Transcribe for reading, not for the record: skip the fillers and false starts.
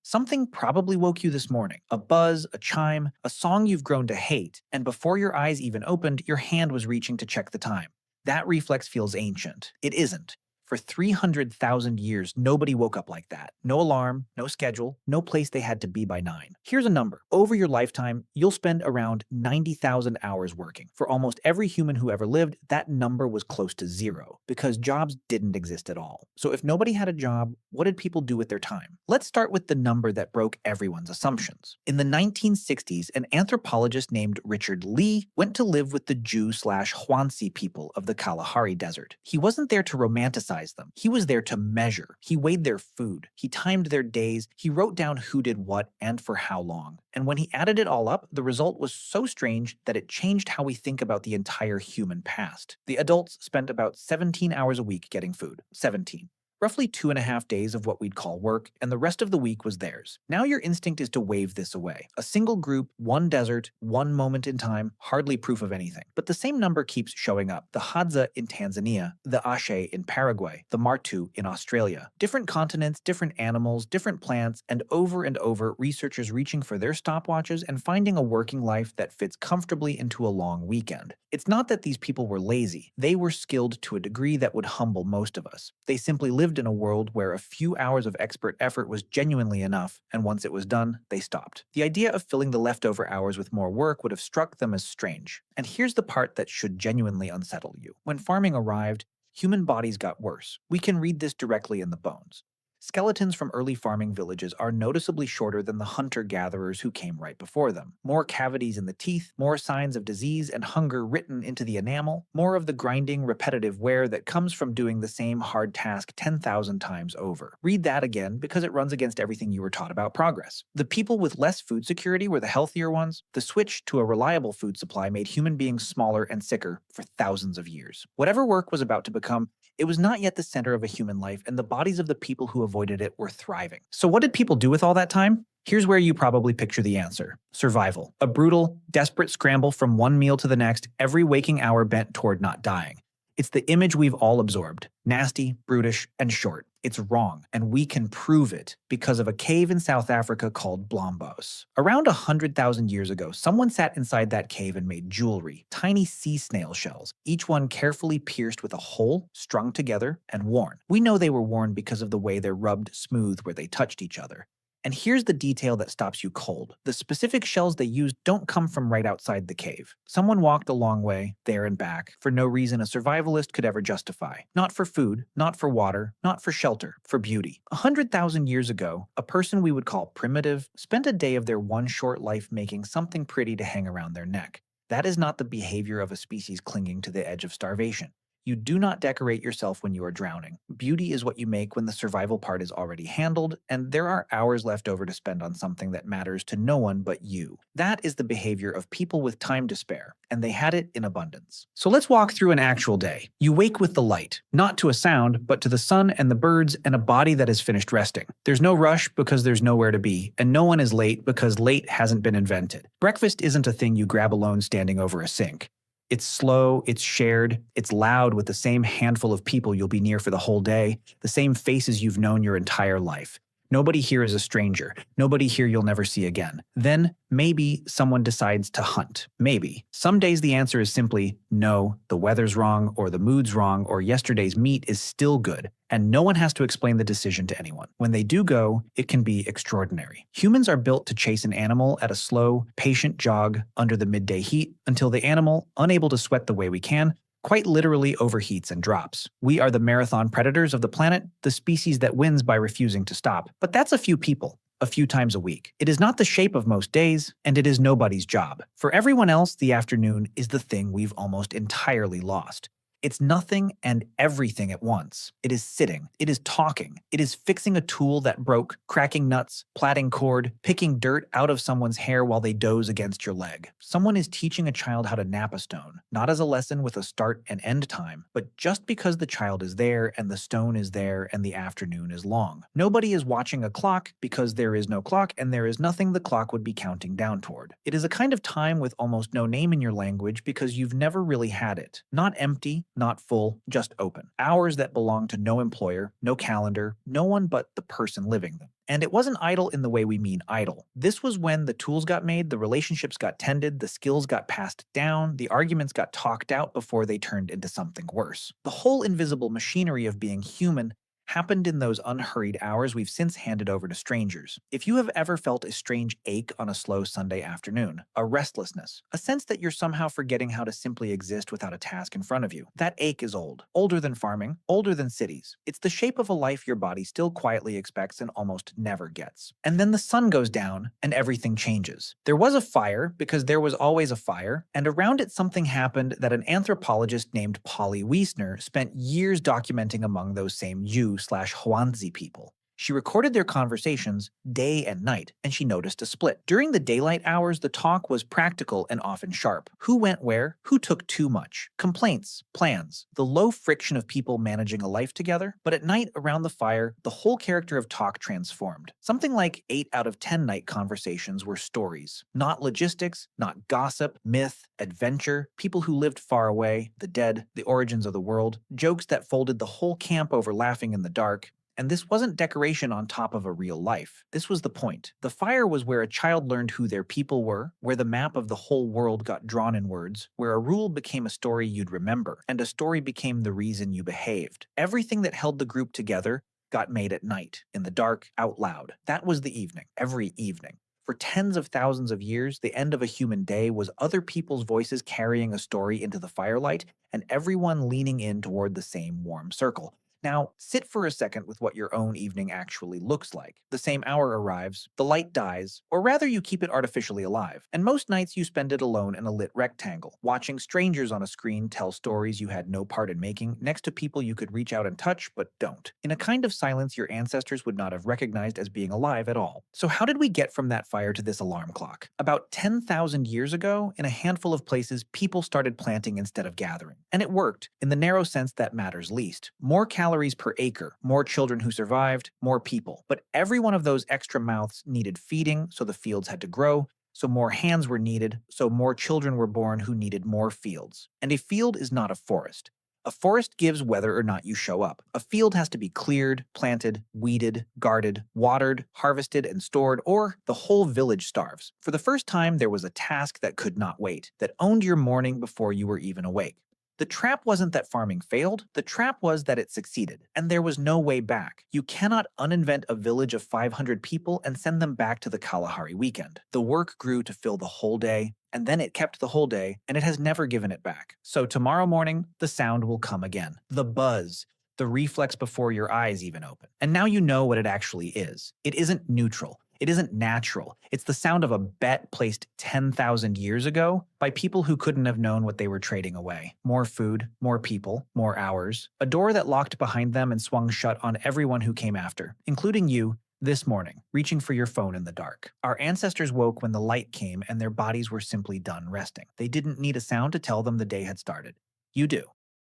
Something probably woke you this morning. A buzz, a chime, a song you've grown to hate, and before your eyes even opened, your hand was reaching to check the time. That reflex feels ancient. It isn't. For 300,000 years, nobody woke up like that. No alarm, no schedule, no place they had to be by 9. Here's a number. Over your lifetime, you'll spend around 90,000 hours working. For almost every human who ever lived, that number was close to zero because jobs didn't exist at all. So if nobody had a job, what did people do with their time? Let's start with the number that broke everyone's assumptions. In the 1960s, an anthropologist named Richard Lee went to live with the Jew/Huansi people of the Kalahari Desert. He wasn't there to romanticize them. He was there to measure. He weighed their food. He timed their days. He wrote down who did what and for how long. And when he added it all up, the result was so strange that it changed how we think about the entire human past. The adults spent about 17 hours a week getting food. 17. Roughly 2.5 days of what we'd call work, and the rest of the week was theirs. Now your instinct is to wave this away. A single group, one desert, one moment in time, hardly proof of anything. But the same number keeps showing up. The Hadza in Tanzania, the Ashe in Paraguay, the Martu in Australia. Different continents, different animals, different plants, and over, researchers reaching for their stopwatches and finding a working life that fits comfortably into a long weekend. It's not that these people were lazy. They were skilled to a degree that would humble most of us. They simply lived in a world where a few hours of expert effort was genuinely enough, and once it was done, they stopped. The idea of filling the leftover hours with more work would have struck them as strange. And here's the part that should genuinely unsettle you. When farming arrived, human bodies got worse. We can read this directly in the bones. Skeletons from early farming villages are noticeably shorter than the hunter-gatherers who came right before them. More cavities in the teeth, more signs of disease and hunger written into the enamel, more of the grinding, repetitive wear that comes from doing the same hard task 10,000 times over. Read that again because it runs against everything you were taught about progress. The people with less food security were the healthier ones. The switch to a reliable food supply made human beings smaller and sicker for thousands of years. Whatever work was about to become, it was not yet the center of a human life, and the bodies of the people who avoided it were thriving. So what did people do with all that time? Here's where you probably picture the answer. Survival. A brutal, desperate scramble from one meal to the next, every waking hour bent toward not dying. It's the image we've all absorbed. Nasty, brutish, and short. It's wrong, and we can prove it because of a cave in South Africa called Blombos. Around 100,000 years ago, someone sat inside that cave and made jewelry, tiny sea snail shells, each one carefully pierced with a hole, strung together, and worn. We know they were worn because of the way they're rubbed smooth where they touched each other. And here's the detail that stops you cold. The specific shells they used don't come from right outside the cave. Someone walked a long way, there and back, for no reason a survivalist could ever justify. Not for food, not for water, not for shelter, for beauty. 100,000 years ago, a person we would call primitive spent a day of their one short life making something pretty to hang around their neck. That is not the behavior of a species clinging to the edge of starvation. You do not decorate yourself when you are drowning. Beauty is what you make when the survival part is already handled, and there are hours left over to spend on something that matters to no one but you. That is the behavior of people with time to spare, and they had it in abundance. So let's walk through an actual day. You wake with the light, not to a sound, but to the sun and the birds and a body that has finished resting. There's no rush because there's nowhere to be, and no one is late because late hasn't been invented. Breakfast isn't a thing you grab alone standing over a sink. It's slow, it's shared, it's loud with the same handful of people you'll be near for the whole day, the same faces you've known your entire life. Nobody here is a stranger. Nobody here you'll never see again. Then, maybe someone decides to hunt. Maybe. Some days the answer is simply, no, the weather's wrong, or the mood's wrong, or yesterday's meat is still good, and no one has to explain the decision to anyone. When they do go, it can be extraordinary. Humans are built to chase an animal at a slow, patient jog under the midday heat until the animal, unable to sweat the way we can, quite literally overheats and drops. We are the marathon predators of the planet, the species that wins by refusing to stop. But that's a few people, a few times a week. It is not the shape of most days, and it is nobody's job. For everyone else, the afternoon is the thing we've almost entirely lost. It's nothing and everything at once. It is sitting. It is talking. It is fixing a tool that broke, cracking nuts, plaiting cord, picking dirt out of someone's hair while they doze against your leg. Someone is teaching a child how to nap a stone, not as a lesson with a start and end time, but just because the child is there and the stone is there and the afternoon is long. Nobody is watching a clock because there is no clock and there is nothing the clock would be counting down toward. It is a kind of time with almost no name in your language because you've never really had it. Not empty, not full, just open. Hours that belonged to no employer, no calendar, no one but the person living them. And it wasn't idle in the way we mean idle. This was when the tools got made, the relationships got tended, the skills got passed down, the arguments got talked out before they turned into something worse. The whole invisible machinery of being human happened in those unhurried hours we've since handed over to strangers. If you have ever felt a strange ache on a slow Sunday afternoon, a restlessness, a sense that you're somehow forgetting how to simply exist without a task in front of you, that ache is old. Older than farming, older than cities. It's the shape of a life your body still quietly expects and almost never gets. And then the sun goes down and everything changes. There was a fire because there was always a fire, and around it something happened that an anthropologist named Polly Wiesner spent years documenting among those same Yu/Huanzi people. She recorded their conversations day and night, and she noticed a split. During the daylight hours, the talk was practical and often sharp. Who went where? Who took too much? Complaints, plans, the low friction of people managing a life together. But at night, around the fire, the whole character of talk transformed. Something like 8 out of 10 night conversations were stories. Not logistics, not gossip, myth, adventure, people who lived far away, the dead, the origins of the world, jokes that folded the whole camp over laughing in the dark. And this wasn't decoration on top of a real life. This was the point. The fire was where a child learned who their people were, where the map of the whole world got drawn in words, where a rule became a story you'd remember, and a story became the reason you behaved. Everything that held the group together got made at night, in the dark, out loud. That was the evening, every evening. For tens of thousands of years, the end of a human day was other people's voices carrying a story into the firelight, and everyone leaning in toward the same warm circle. Now, sit for a second with what your own evening actually looks like. The same hour arrives, the light dies, or rather you keep it artificially alive, and most nights you spend it alone in a lit rectangle, watching strangers on a screen tell stories you had no part in making, next to people you could reach out and touch but don't, in a kind of silence your ancestors would not have recognized as being alive at all. So how did we get from that fire to this alarm clock? About 10,000 years ago, in a handful of places, people started planting instead of gathering. And it worked, in the narrow sense that matters least. More calories per acre, more children who survived, more people. But every one of those extra mouths needed feeding, so the fields had to grow, so more hands were needed, so more children were born who needed more fields. And a field is not a forest. A forest gives whether or not you show up. A field has to be cleared, planted, weeded, guarded, watered, harvested, and stored, or the whole village starves. For the first time, there was a task that could not wait, that owned your morning before you were even awake. The trap wasn't that farming failed, the trap was that it succeeded, and there was no way back. You cannot uninvent a village of 500 people and send them back to the Kalahari weekend. The work grew to fill the whole day, and then it kept the whole day, and it has never given it back. So tomorrow morning, the sound will come again. The buzz. The reflex before your eyes even open. And now you know what it actually is. It isn't neutral. It isn't natural. It's the sound of a bet placed 10,000 years ago by people who couldn't have known what they were trading away. More food, more people, more hours. A door that locked behind them and swung shut on everyone who came after, including you, this morning, reaching for your phone in the dark. Our ancestors woke when the light came and their bodies were simply done resting. They didn't need a sound to tell them the day had started. You do.